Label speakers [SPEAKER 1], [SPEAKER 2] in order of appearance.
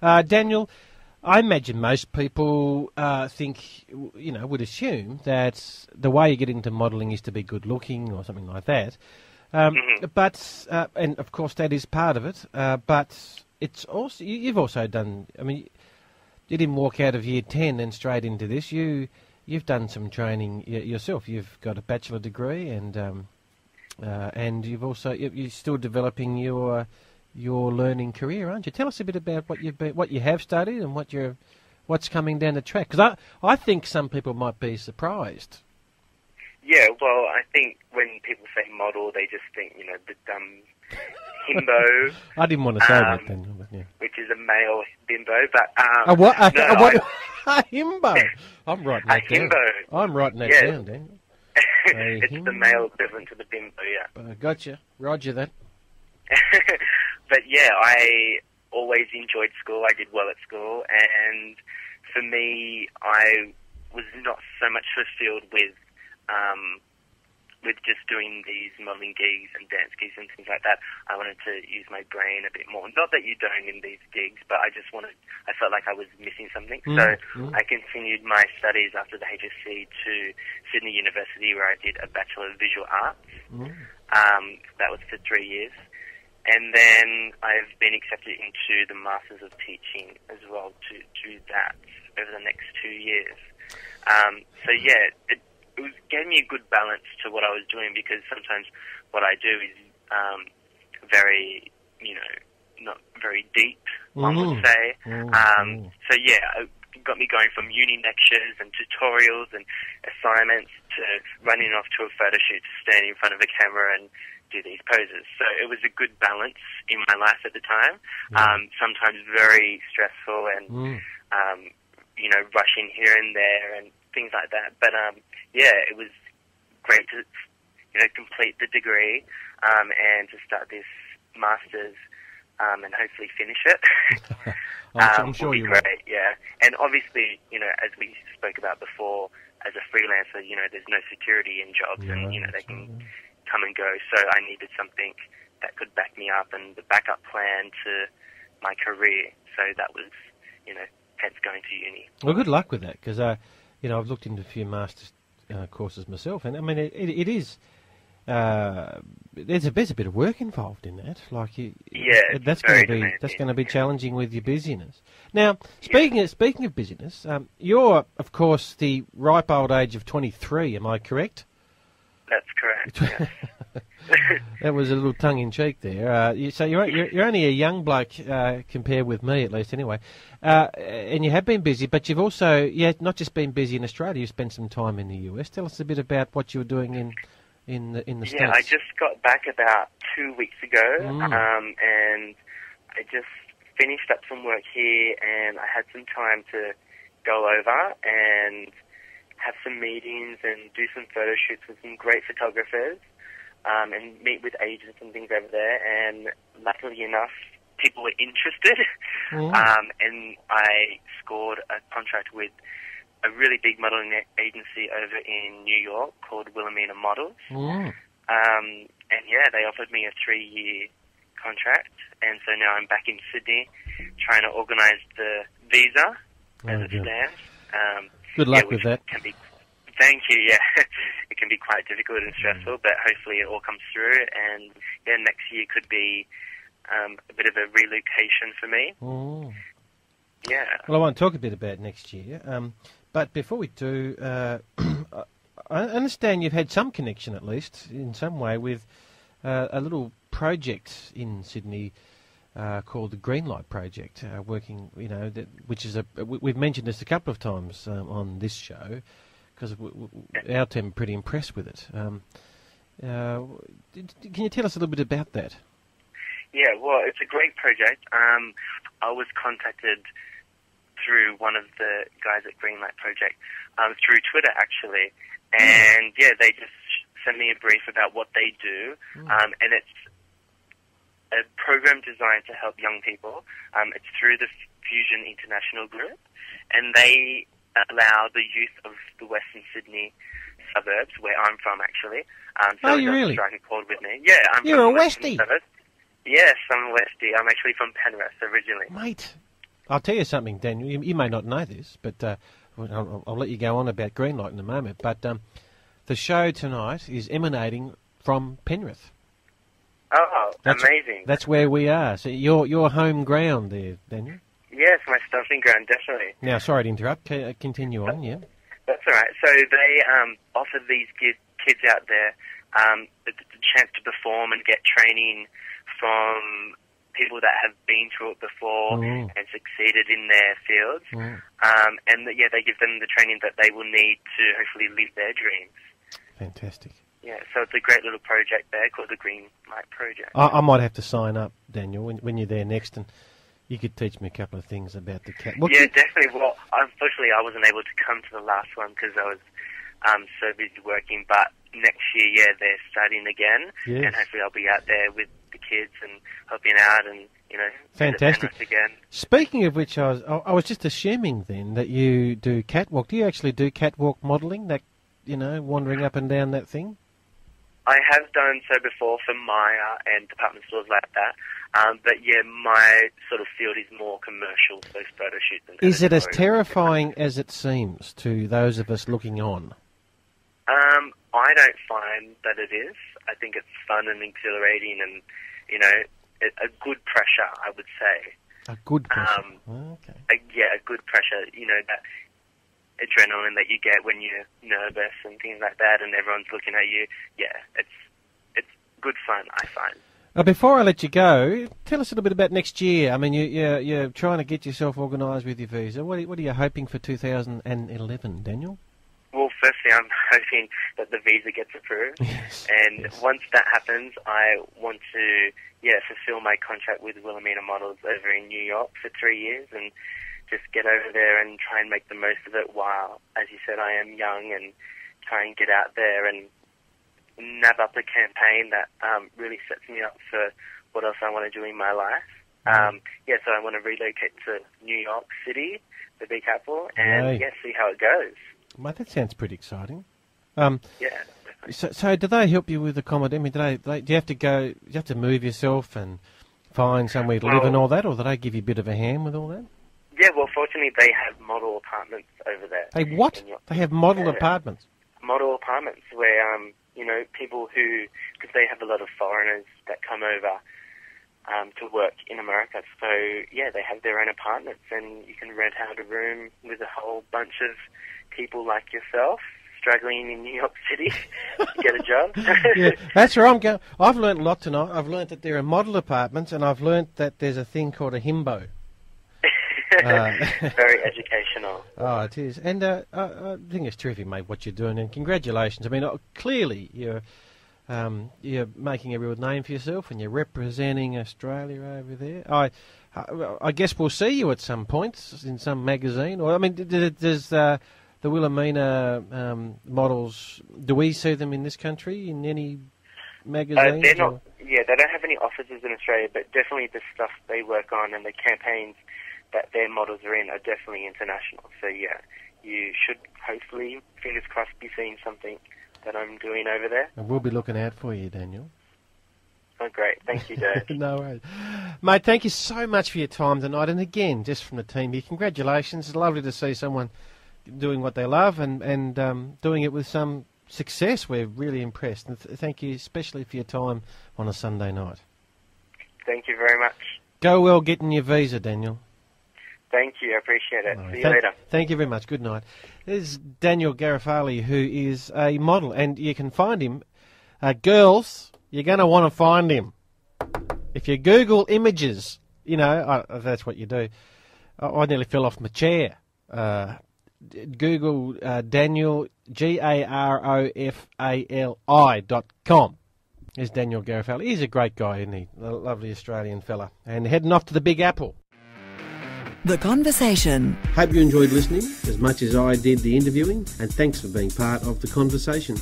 [SPEAKER 1] Daniel, I imagine most people would assume that the way you get into modelling is to be good looking or something like that. But and of course that is part of it. But it's also you've also done. I mean, you didn't walk out of year 10 and straight into this. You've done some training yourself. You've got a bachelor degree, and you're still developing your learning career, aren't you? Tell us a bit about what you have studied and what's coming down the track. Because I think some people might be surprised.
[SPEAKER 2] Yeah, well, I think when people say model, they just think, the dumb himbo.
[SPEAKER 1] I didn't want to say that then. But yeah.
[SPEAKER 2] Which is a male bimbo, but...
[SPEAKER 1] A what? A himbo? I'm writing that down.
[SPEAKER 2] Himbo.
[SPEAKER 1] I'm writing that down, Dan.
[SPEAKER 2] It's the male equivalent to the bimbo, yeah.
[SPEAKER 1] Gotcha. Roger that.
[SPEAKER 2] But yeah, I always enjoyed school. I did well at school, and for me, I was not so much fulfilled with just doing these modelling gigs and dance gigs and things like that. I wanted to use my brain a bit more. Not that you don't in these gigs, but I felt like I was missing something. So I continued my studies after the HSC to Sydney University, where I did a Bachelor of Visual Arts. That was for 3 years. And then I've been accepted into the Masters of Teaching as well to do that over the next 2 years. So yeah, it gave me a good balance to what I was doing, because sometimes what I do is very, not very deep, one would say. So yeah, it got me going from uni lectures and tutorials and assignments to running off to a photo shoot to stand in front of a camera and do these poses. So it was a good balance in my life at the time. Sometimes very stressful and, rushing here and there and things like that. But yeah, it was great to complete the degree and to start this master's and hopefully finish it.
[SPEAKER 1] I'm sure
[SPEAKER 2] will be
[SPEAKER 1] you
[SPEAKER 2] great. Yeah, and obviously, as we spoke about before, as a freelancer, there's no security in jobs, and they can come and go. So I needed something that could back me up and the backup plan to my career. So that was, hence going to uni.
[SPEAKER 1] Well, good luck with that, because I've looked into a few master's courses myself, and I mean it is. There's a bit of work involved in that. That's going to be challenging with your busyness. Now, speaking of busyness, you're of course the ripe old age of 23. Am I correct?
[SPEAKER 2] That's correct. Yes.
[SPEAKER 1] That was a little tongue in cheek there. So you're only a young bloke compared with me, at least, anyway. And you have been busy, but you've also not just been busy in Australia. You spent some time in the US. Tell us a bit about what you were doing in the States.
[SPEAKER 2] Yeah, I just got back about 2 weeks ago, and I just finished up some work here, and I had some time to go over and have some meetings and do some photo shoots with some great photographers, and meet with agents and things over there. And luckily enough, people were interested, and I scored a contract with a really big modelling agency over in New York called Wilhemina Models. And yeah, they offered me a 3-year contract, and so now I'm back in Sydney trying to organise the visa as it stands.
[SPEAKER 1] Good luck with that.
[SPEAKER 2] Thank you, yeah. It can be quite difficult and stressful, but hopefully it all comes through, and yeah, next year could be a bit of a relocation for me. Yeah.
[SPEAKER 1] Well, I want to talk a bit about next year, but before we do, I understand you've had some connection, at least, in some way, with a little project in Sydney called the Greenlight Project, working, which is we've mentioned this a couple of times on this show, because our team are pretty impressed with it. Can you tell us a little bit about that?
[SPEAKER 2] Yeah, well, it's a great project. I was contacted through one of the guys at Greenlight Project, through Twitter, actually, and yeah, they just sent me a brief about what they do, and it's a program designed to help young people. It's through the Fusion International Group, and they allow the youth of the Western Sydney suburbs, where I'm from, actually.
[SPEAKER 1] So you really?
[SPEAKER 2] Strike a chord with me. Yeah,
[SPEAKER 1] You're
[SPEAKER 2] from
[SPEAKER 1] a Westie.
[SPEAKER 2] Yes, I'm a Westie. I'm actually from Penrith originally.
[SPEAKER 1] Mate, I'll tell you something, Daniel. You may not know this, but I'll let you go on about Greenlight in a moment. But the show tonight is emanating from Penrith.
[SPEAKER 2] Oh, amazing.
[SPEAKER 1] That's where we are. So your home ground there, Daniel.
[SPEAKER 2] Yes, my stomping ground, definitely.
[SPEAKER 1] Now, sorry to interrupt. Continue on, yeah.
[SPEAKER 2] That's all right. So they offer these kids out there the chance to perform and get training from people that have been through it before and succeeded in their fields. And they give them the training that they will need to hopefully live their dreams.
[SPEAKER 1] Fantastic.
[SPEAKER 2] Yeah, so it's a great little project there called the Green Light Project.
[SPEAKER 1] I might have to sign up, Daniel, when you're there next, and you could teach me a couple of things about the cat.
[SPEAKER 2] Yeah, definitely. Well, unfortunately, I wasn't able to come to the last one because I was so busy working. But next year, they're starting again, and hopefully I'll be out there with the kids and helping out and,
[SPEAKER 1] fantastic.
[SPEAKER 2] Again.
[SPEAKER 1] Speaking of which, I was just assuming then that you do catwalk. Do you actually do catwalk modelling, that, wandering up and down that thing?
[SPEAKER 2] I have done so before for Maya and department stores like that. But yeah, my sort of field is more commercial, so photo shoots and
[SPEAKER 1] Is it as terrifying as it seems to those of us looking on?
[SPEAKER 2] I don't find that it is. I think it's fun and exhilarating and, a good pressure, I would say.
[SPEAKER 1] A good pressure? Okay.
[SPEAKER 2] A good pressure, that adrenaline that you get when you're nervous and things like that and everyone's looking at you. Yeah, it's good fun, I find.
[SPEAKER 1] Before I let you go, tell us a little bit about next year. I mean, you're trying to get yourself organised with your visa. What are you hoping for 2011, Daniel?
[SPEAKER 2] Well, firstly, I'm hoping that the visa gets approved. Once that happens, I want to, fulfill my contract with Wilhemina Models over in New York for 3 years and just get over there and try and make the most of it while, as you said, I am young and try and get out there and nab up a campaign that really sets me up for what else I want to do in my life. So I want to relocate to New York City, the big capital, and see how it goes.
[SPEAKER 1] Well, that sounds pretty exciting.
[SPEAKER 2] So
[SPEAKER 1] do they help you with accommodation? Do you have to go? Do you have to move yourself and find somewhere to live and all that, or do they give you a bit of a hand with all that?
[SPEAKER 2] Yeah, well, fortunately, they have model apartments over there.
[SPEAKER 1] They what? They have model apartments?
[SPEAKER 2] Model apartments where, people who, because they have a lot of foreigners that come over to work in America. So, they have their own apartments and you can rent out a room with a whole bunch of people like yourself struggling in New York City to get a job.
[SPEAKER 1] Yeah, that's where I'm going. I've learnt a lot tonight. I've learnt that there are model apartments and I've learnt that there's a thing called a himbo.
[SPEAKER 2] Very educational.
[SPEAKER 1] Oh, it is. And I think it's terrific, mate, what you're doing. And congratulations. I mean, clearly you're making a real name for yourself and you're representing Australia over there. I guess we'll see you at some point in some magazine. Or I mean, does the Wilhelmina models, do we see them in this country in any magazines?
[SPEAKER 2] They're not. Yeah, they don't have any offices in Australia, but definitely the stuff they work on and the campaigns that their models are in are definitely international. So yeah, you should hopefully, fingers crossed, be seeing something that I'm doing over there.
[SPEAKER 1] And we'll be looking out for you, Daniel.
[SPEAKER 2] Oh, great. Thank you, Dave.
[SPEAKER 1] No worries. Mate, thank you so much for your time tonight. And again, just from the team here, congratulations. It's lovely to see someone doing what they love and doing it with some success. We're really impressed. And thank you especially for your time on a Sunday night.
[SPEAKER 2] Thank you very much.
[SPEAKER 1] Go well getting your visa, Daniel.
[SPEAKER 2] Thank you. I appreciate it. See you later.
[SPEAKER 1] Thank you very much. Good night. There's Daniel Garofali, who is a model, and you can find him. Girls, you're going to want to find him. If you Google images, that's what you do. I nearly fell off my chair. Google Daniel, GAROFALI.com. There's Daniel Garofali. He's a great guy, isn't he? A lovely Australian fella. And heading off to the Big Apple.
[SPEAKER 3] The Conversation.
[SPEAKER 1] Hope you enjoyed listening as much as I did the interviewing, and thanks for being part of the conversation.